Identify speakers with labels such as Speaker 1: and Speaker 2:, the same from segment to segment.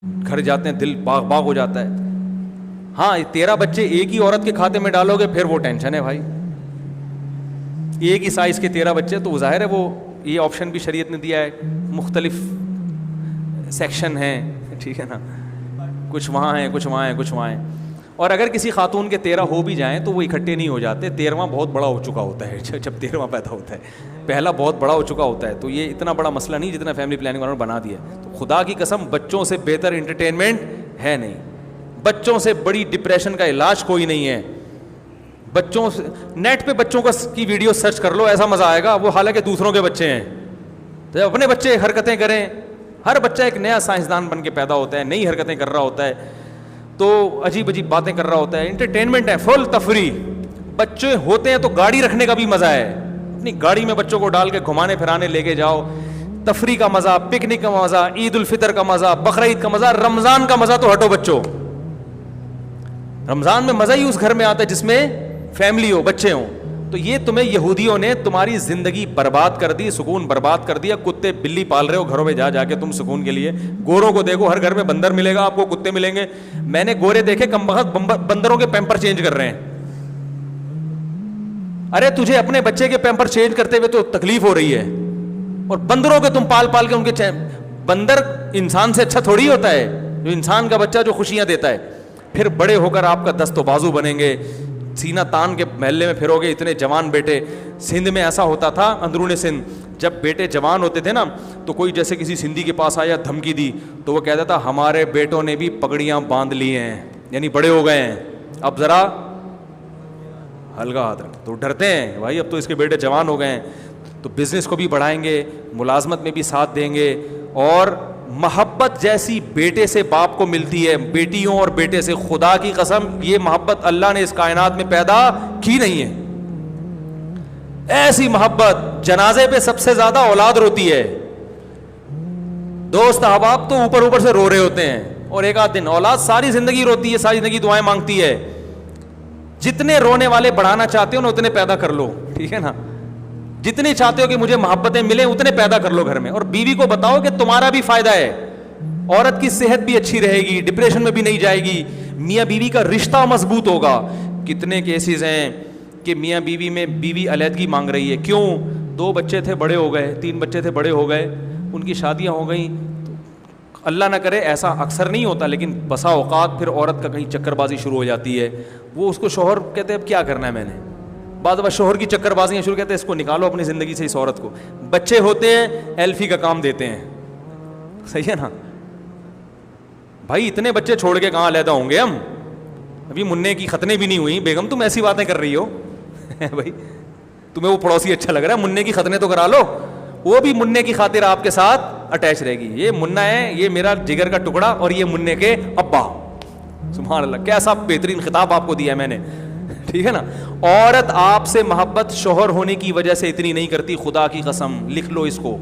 Speaker 1: گھر جاتے ہیں دل باغ باغ ہو جاتا ہے. ہاں 13 بچے ایک ہی عورت کے کھاتے میں ڈالو گے پھر وہ ٹینشن ہے بھائی. ایک ہی سائز کے 13 بچے تو ظاہر ہے وہ یہ آپشن بھی شریعت نے دیا ہے, مختلف سیکشن ہیں, ٹھیک ہے نا, کچھ وہاں ہیں کچھ وہاں ہیں کچھ وہاں ہیں. اور اگر کسی خاتون کے 13 ہو بھی جائیں تو وہ اکٹھے نہیں ہو جاتے, 13واں بہت بڑا ہو چکا ہوتا ہے جب 13واں پیدا ہوتا ہے, پہلا بہت بڑا ہو چکا ہوتا ہے. تو یہ اتنا بڑا مسئلہ نہیں جتنا فیملی پلاننگ والوں نے بنا دیا. تو خدا کی قسم بچوں سے بہتر انٹرٹینمنٹ ہے نہیں, بچوں سے بڑی ڈپریشن کا علاج کوئی نہیں ہے. بچوں سے نیٹ پہ بچوں کی ویڈیو سرچ کر لو, ایسا مزہ آئے گا. وہ حالانکہ دوسروں کے بچے ہیں, تو اپنے بچے حرکتیں کریں. ہر بچہ ایک نیا سائنسدان بن کے پیدا ہوتا ہے, نئی حرکتیں کر رہا ہوتا ہے, تو عجیب عجیب باتیں کر رہا ہوتا ہے. انٹرٹینمنٹ ہے, فل تفریح. بچے ہوتے ہیں تو گاڑی رکھنے کا بھی مزہ ہے, اپنی گاڑی میں بچوں کو ڈال کے گھمانے پھرانے لے کے جاؤ. تفریح کا مزہ, پکنک کا مزہ, عید الفطر کا مزہ, بقرعید کا مزہ, رمضان کا مزہ تو ہٹو بچوں. رمضان میں مزہ ہی اس گھر میں آتا ہے جس میں فیملی ہو, بچے ہوں. تو یہ تمہیں یہودیوں نے تمہاری زندگی برباد کر دی, سکون برباد کر دیا. کتے بلی پال رہے ہو گھروں میں جا کے تم سکون کے لیے. گوروں کو دیکھو, ہر گھر میں بندر ملے گا آپ کو, کتے ملیں گے. میں نے گورے دیکھے کم وقت بندروں کے پیمپر چینج کر رہے ہیں. ارے تجھے اپنے بچے کے پیمپر چینج کرتے ہوئے تو تکلیف ہو رہی ہے, اور بندروں کے تم پال پال کے ان کے بندر انسان سے اچھا تھوڑی ہوتا ہے, جو انسان کا بچہ جو خوشیاں دیتا ہے. پھر بڑے ہو کر آپ کا دست و بازو بنیں گے, سینہ تان کے محلے میں پھرو گے. اتنے جوان بیٹے, سندھ میں ایسا ہوتا تھا, اندرون سندھ, جب بیٹے جوان ہوتے تھے نا تو کوئی جیسے کسی سندھی کے پاس آیا دھمکی دی تو وہ کہتا تھا ہمارے بیٹوں نے بھی پگڑیاں باندھ لی ہیں, یعنی بڑے ہو گئے ہیں, اب ذرا ہلکا ہاتھ رکھ. تو ڈرتے ہیں بھائی, اب تو اس کے بیٹے جوان ہو گئے ہیں, تو بزنس کو بھی بڑھائیں گے, ملازمت میں بھی ساتھ دیں گے. اور محبت جیسی بیٹے سے باپ کو ملتی ہے, بیٹیوں اور بیٹے سے, خدا کی قسم یہ محبت اللہ نے اس کائنات میں پیدا کی نہیں ہے. ایسی محبت, جنازے پہ سب سے زیادہ اولاد روتی ہے, دوست احباب تو اوپر اوپر سے رو رہے ہوتے ہیں, اور ایک آدھ دن اولاد ساری زندگی روتی ہے, ساری زندگی دعائیں مانگتی ہے. جتنے رونے والے بڑھانا چاہتے ہو نا اتنے پیدا کر لو, ٹھیک ہے نا. جتنی چاہتے ہو کہ مجھے محبتیں ملیں اتنے پیدا کر لو گھر میں, اور بیوی کو بتاؤ کہ تمہارا بھی فائدہ ہے, عورت کی صحت بھی اچھی رہے گی, ڈپریشن میں بھی نہیں جائے گی, میاں بیوی کا رشتہ مضبوط ہوگا. کتنے کیسز ہیں کہ میاں بیوی میں بیوی علیحدگی مانگ رہی ہے, کیوں؟ 2 بچے تھے بڑے ہو گئے, 3 بچے تھے بڑے ہو گئے, ان کی شادیاں ہو گئیں. اللہ نہ کرے ایسا اکثر نہیں ہوتا, لیکن بسا اوقات پھر عورت کا کہیں چکر بازی شروع ہو جاتی ہے. وہ اس کو شوہر کہتے ہیں اب کیا کرنا ہے میں نے, بعد بار شوہر کی چکر بازیاں شروع کرتے ہیں, اس کو نکالو اپنی زندگی سے اس عورت کو. بچے ہوتے ہیں ایلفی کا کام دیتے ہیں, صحیح ہے نا بھائی. اتنے بچے چھوڑ کے کہاں علیحدہ ہوں گے ہم, ابھی منع کی ختنیں بھی نہیں ہوئی. بیگم تم ایسی باتیں کر رہی ہو بھائی, تمہیں وہ پڑوسی اچھا لگ رہا ہے, منع کی ختنیں تو کرا لو, وہ بھی منع کی خاطر آپ کے ساتھ اٹیچ رہے گی. یہ منع ہے, یہ میرا جگر کا ٹکڑا, اور یہ منع کے ابا. سبحان اللہ, کیسا بہترین خطاب آپ کو دیا ہے میں نے, ٹھیک ہے نا. عورت آپ سے محبت شوہر ہونے کی وجہ سے اتنی نہیں کرتی, خدا کی قسم لکھ لو اس کو.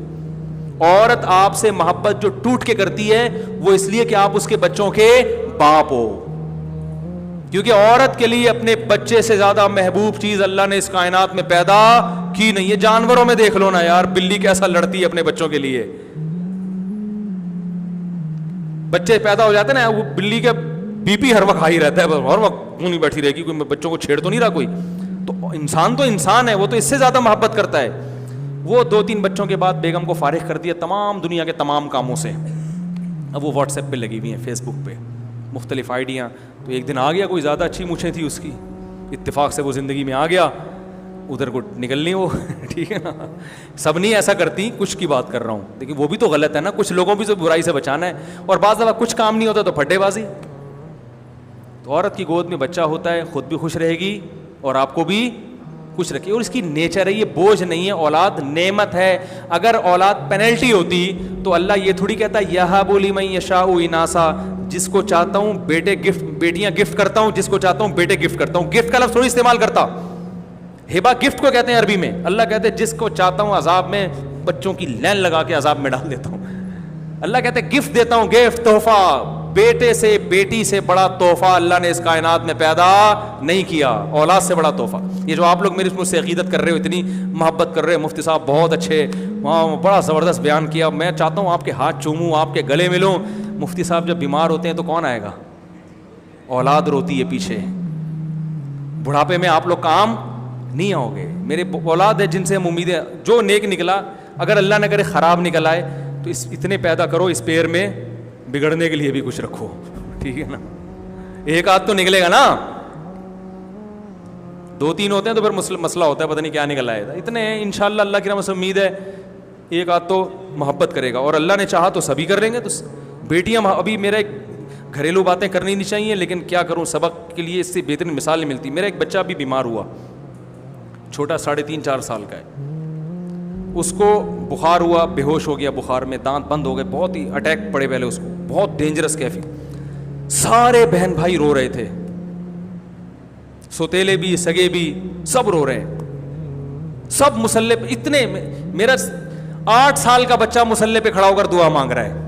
Speaker 1: عورت آپ سے محبت جو ٹوٹ کے کرتی ہے وہ اس لیے کہ آپ اس کے بچوں کے باپ ہو, کیونکہ عورت کے لیے اپنے بچے سے زیادہ محبوب چیز اللہ نے اس کائنات میں پیدا کی نہیں ہے. جانوروں میں دیکھ لو نا یار, بلی کیسا لڑتی ہے اپنے بچوں کے لیے. بچے پیدا ہو جاتے ہیں نا, وہ بلی کے بی پی ہر وقت ہائی رہتا ہے, ہر وقت کیوں نہیں بیٹھی رہے گی, کوئی بچوں کو چھیڑ تو نہیں رہا کوئی. تو انسان ہے, وہ تو اس سے زیادہ محبت کرتا ہے. وہ 2-3 بچوں کے بعد بیگم کو فارغ کر دیا تمام دنیا کے تمام کاموں سے. اب وہ واٹس ایپ پہ لگی ہوئی ہیں, فیس بک پہ, مختلف آئیڈیاں. تو ایک دن آ گیا, کوئی زیادہ اچھی مونچھیں تھی اس کی, اتفاق سے وہ زندگی میں آ گیا, ادھر کو نکلنی وہ ٹھیک ہے نا. سب نہیں ایسا کرتی, کچھ کی بات کر رہا ہوں, لیکن وہ بھی تو غلط ہے نا, کچھ لوگوں بھی تو برائی سے بچانا ہے. اور بعض دفعہ کچھ کام نہیں ہوتا تو پھڈے بازی. تو عورت کی گود میں بچہ ہوتا ہے, خود بھی خوش رہے گی اور آپ کو بھی خوش رکھے, اور اس کی نیچر ہے, یہ بوجھ نہیں ہے. اولاد نعمت ہے. اگر اولاد پینلٹی ہوتی تو اللہ یہ تھوڑی کہتا یہب لمن یشاء اناسا, جس کو چاہتا ہوں بیٹے گفٹ, بیٹیاں گفٹ کرتا ہوں, جس کو چاہتا ہوں بیٹے گفٹ کرتا ہوں. گفٹ کا لفظ تھوڑی استعمال کرتا, ہبا گفٹ کو کہتے ہیں عربی میں. اللہ کہتے ہیں جس کو چاہتا ہوں عذاب میں, بچوں کی لین لگا کے عذاب میں ڈال دیتا ہوں. اللہ کہتے ہیں گفٹ دیتا ہوں, گفٹ تحفہ, بیٹے سے بیٹی سے بڑا تحفہ اللہ نے اس کائنات میں پیدا نہیں کیا, اولاد سے بڑا تحفہ. یہ جو آپ لوگ میری مجھ سے عقیدت کر رہے ہو, اتنی محبت کر رہے ہو, مفتی صاحب بہت اچھے, وہاں بڑا زبردست بیان کیا, میں چاہتا ہوں آپ کے ہاتھ چوموں, آپ کے گلے ملوں. مفتی صاحب جب بیمار ہوتے ہیں تو کون آئے گا؟ اولاد روتی ہے پیچھے. بڑھاپے میں آپ لوگ کام نہیں آؤ گے. میرے اولاد ہے جن سے ہم امیدیں, جو نیک نکلا, اگر اللہ نہ کرے خراب نکل آئے تو اتنے پیدا کرو, اس پیر میں بگڑنے کے لیے بھی کچھ رکھو, ٹھیک ہے نا. ایک آدھ تو نکلے گا نا, 2-3 ہوتے ہیں تو پھر مسئلہ ہوتا ہے, پتہ نہیں کیا نکل آئے گا. اتنے ہیں انشاءاللہ, اللہ کی رحمت سے امید ہے ایک آدھ تو محبت کرے گا, اور اللہ نے چاہا تو سبھی کر لیں گے. تو بیٹیاں, ابھی میرا ایک گھریلو باتیں کرنی نہیں چاہیے, لیکن کیا کروں, سبق کے لیے اس سے بہترین مثال نہیں ملتی. میرا ایک بچہ بھی بیمار ہوا, چھوٹا 3.5-4 سال کا ہے. اس کو بخار ہوا, بے ہوش ہو گیا بخار میں, دانت بند ہو گئے, بہت ہی اٹیک پڑے پہلے اس کو, بہت ڈینجرس کیفی. سارے بہن بھائی رو رہے تھے, سوتیلے بھی سگے بھی سب رو رہے ہیں, سب مصلے پہ. اتنے, میرا 8 سال کا بچہ مصلے پہ کھڑا ہو کر دعا مانگ رہا ہے.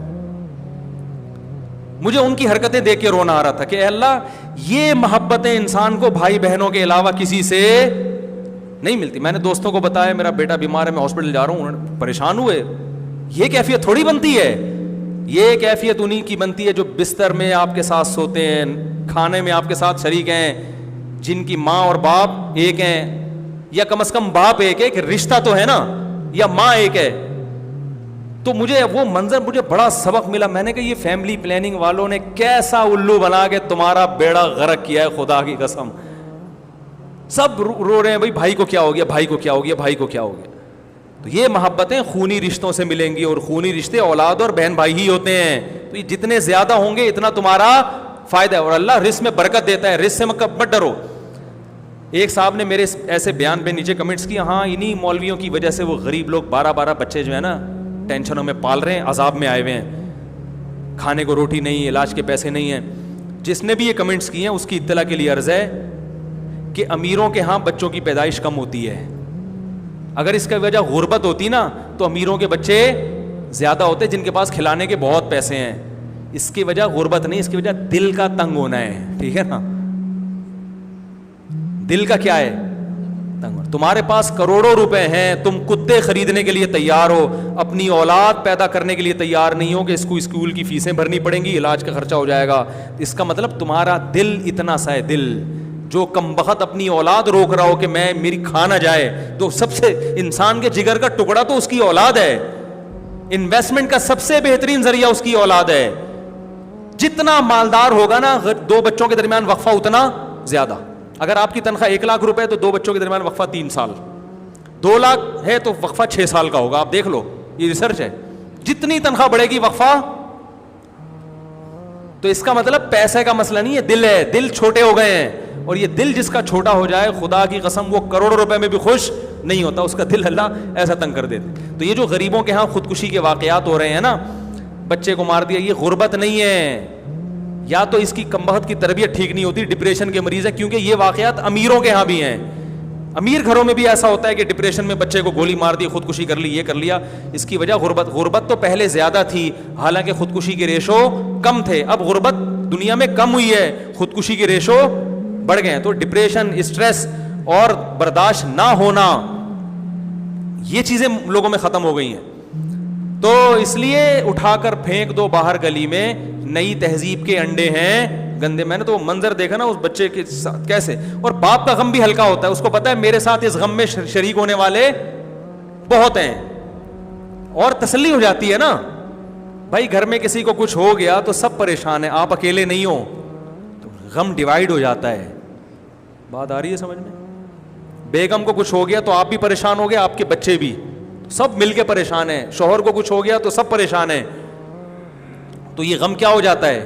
Speaker 1: مجھے ان کی حرکتیں دیکھ کے رونا آ رہا تھا کہ اے اللہ, یہ محبتیں انسان کو بھائی بہنوں کے علاوہ کسی سے نہیں ملتی. میں نے دوستوں کو بتایا میرا بیٹا بیمار ہے, میں ہاسپٹل جا رہا ہوں, انہوں نے پریشان ہوئے. یہ کیفیت تھوڑی بنتی ہے, یہ کیفیت انہی کی بنتی ہے جو بستر میں آپ کے ساتھ سوتے ہیں, کھانے میں آپ کے ساتھ شریک ہیں, جن کی ماں اور باپ ایک ہیں, یا کم از کم باپ ایک ہے, کہ رشتہ تو ہے نا, یا ماں ایک ہے. تو مجھے وہ منظر, مجھے بڑا سبق ملا. میں نے کہا یہ فیملی پلاننگ والوں نے کیسا الو بنا کے تمہارا بیڑا غرق کیا ہے, خدا کی قسم. سب رو رہے ہیں, بھائی بھائی کو کیا ہو گیا, بھائی کو کیا ہو گیا, بھائی کو کیا ہو گیا. تو یہ محبتیں خونی رشتوں سے ملیں گی, اور خونی رشتے اولاد اور بہن بھائی ہی ہوتے ہیں. تو یہ جتنے زیادہ ہوں گے اتنا تمہارا فائدہ ہے, اور اللہ رزق میں برکت دیتا ہے. رزق سے مت ڈرو. ایک صاحب نے میرے ایسے بیان پہ نیچے کمنٹس کیا, ہاں انہی مولویوں کی وجہ سے وہ غریب لوگ 12 بچے جو ہے نا ٹینشنوں میں پال رہے ہیں, عذاب میں آئے ہوئے ہیں, کھانے کو روٹی نہیں, علاج کے پیسے نہیں ہیں. جس نے بھی یہ کمنٹس کیے ہیں اس کی اطلاع کے لیے عرض ہے کہ امیروں کے ہاں بچوں کی پیدائش کم ہوتی ہے. اگر اس کا وجہ غربت ہوتی نا تو امیروں کے بچے زیادہ ہوتے, جن کے پاس کھلانے کے بہت پیسے ہیں. اس کی وجہ غربت نہیں, اس کی وجہ دل کا تنگ ہونا ہے, ٹھیک ہے نا. دل کا کیا ہے؟ تنگ. تمہارے پاس کروڑوں روپے ہیں, تم کتے خریدنے کے لیے تیار ہو, اپنی اولاد پیدا کرنے کے لیے تیار نہیں ہو کہ اس کو اسکول کی فیسیں بھرنی پڑیں گی, علاج کا خرچہ ہو جائے گا. اس کا مطلب تمہارا دل اتنا سا ہے. دل جو کم بخت اپنی اولاد روک رہا ہو کہ میں میری کھا نہ جائے, تو سب سے انسان کے جگر کا ٹکڑا تو اس کی اولاد ہے. انویسٹمنٹ کا سب سے بہترین ذریعہ اس کی اولاد ہے. جتنا مالدار ہوگا نا 2 بچوں کے درمیان وقفہ اتنا زیادہ. اگر آپ کی تنخواہ 1 لاکھ روپے ہے تو 2 بچوں کے درمیان وقفہ 3 سال, 2 لاکھ ہے تو وقفہ 6 سال کا ہوگا. آپ دیکھ لو, یہ ریسرچ ہے. جتنی تنخواہ بڑھے گی وقفہ. تو اس کا مطلب پیسے کا مسئلہ نہیں ہے, دل ہے. دل چھوٹے ہو گئے ہیں, اور یہ دل جس کا چھوٹا ہو جائے, خدا کی قسم وہ کروڑوں روپے میں بھی خوش نہیں ہوتا, اس کا دل اللہ ایسا تنگ کر دیتے. تو یہ جو غریبوں کے ہاں خودکشی کے واقعات ہو رہے ہیں نا, بچے کو مار دیا, یہ غربت نہیں ہے, یا تو اس کی کمبخت کی تربیت ٹھیک نہیں ہوتی, ڈپریشن کے مریض ہے. کیونکہ یہ واقعات امیروں کے ہاں بھی ہیں. امیر گھروں میں بھی ایسا ہوتا ہے کہ ڈپریشن میں بچے کو گولی مار دی, خودکشی کر لی, یہ کر لیا. اس کی وجہ غربت. غربت تو پہلے زیادہ تھی, حالانکہ خودکشی کے ریشو کم تھے. اب غربت دنیا میں کم ہوئی ہے, خودکشی کے ریشو بڑھ گئے ہیں. تو ڈپریشن, اسٹریس اور برداشت نہ ہونا, یہ چیزیں لوگوں میں ختم ہو گئی ہیں. تو اس لیے اٹھا کر پھینک دو باہر گلی میں, نئی تہذیب کے انڈے ہیں گندے. میں نے تو منظر دیکھا نا اس بچے کے ساتھ کیسے, اور باپ کا غم بھی ہلکا ہوتا ہے. اس کو پتا ہے میرے ساتھ اس غم میں شریک ہونے والے بہت ہیں, اور تسلی ہو جاتی ہے نا. بھائی گھر میں کسی کو کچھ ہو گیا تو سب پریشان ہیں, آپ اکیلے نہیں ہو, تو غم ڈیوائیڈ ہو جاتا ہے. بات آ رہی ہے سمجھ میں؟ بیگم کو کچھ ہو گیا تو آپ بھی پریشان ہو گئے, آپ کے بچے بھی, سب مل کے پریشان ہیں. شوہر کو کچھ ہو گیا تو سب پریشان ہیں. تو یہ غم کیا ہو جاتا ہے؟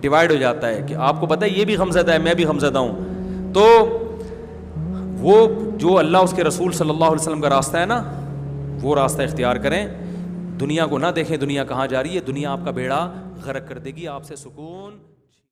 Speaker 1: ڈیوائیڈ ہو جاتا ہے, کہ آپ کو پتہ ہے یہ بھی غمزدہ ہے, میں بھی غمزدہ ہوں. تو وہ جو اللہ اس کے رسول صلی اللہ علیہ وسلم کا راستہ ہے نا, وہ راستہ اختیار کریں. دنیا کو نہ دیکھیں دنیا کہاں جا رہی ہے, دنیا آپ کا بیڑا غرق کر دے گی, آپ سے سکون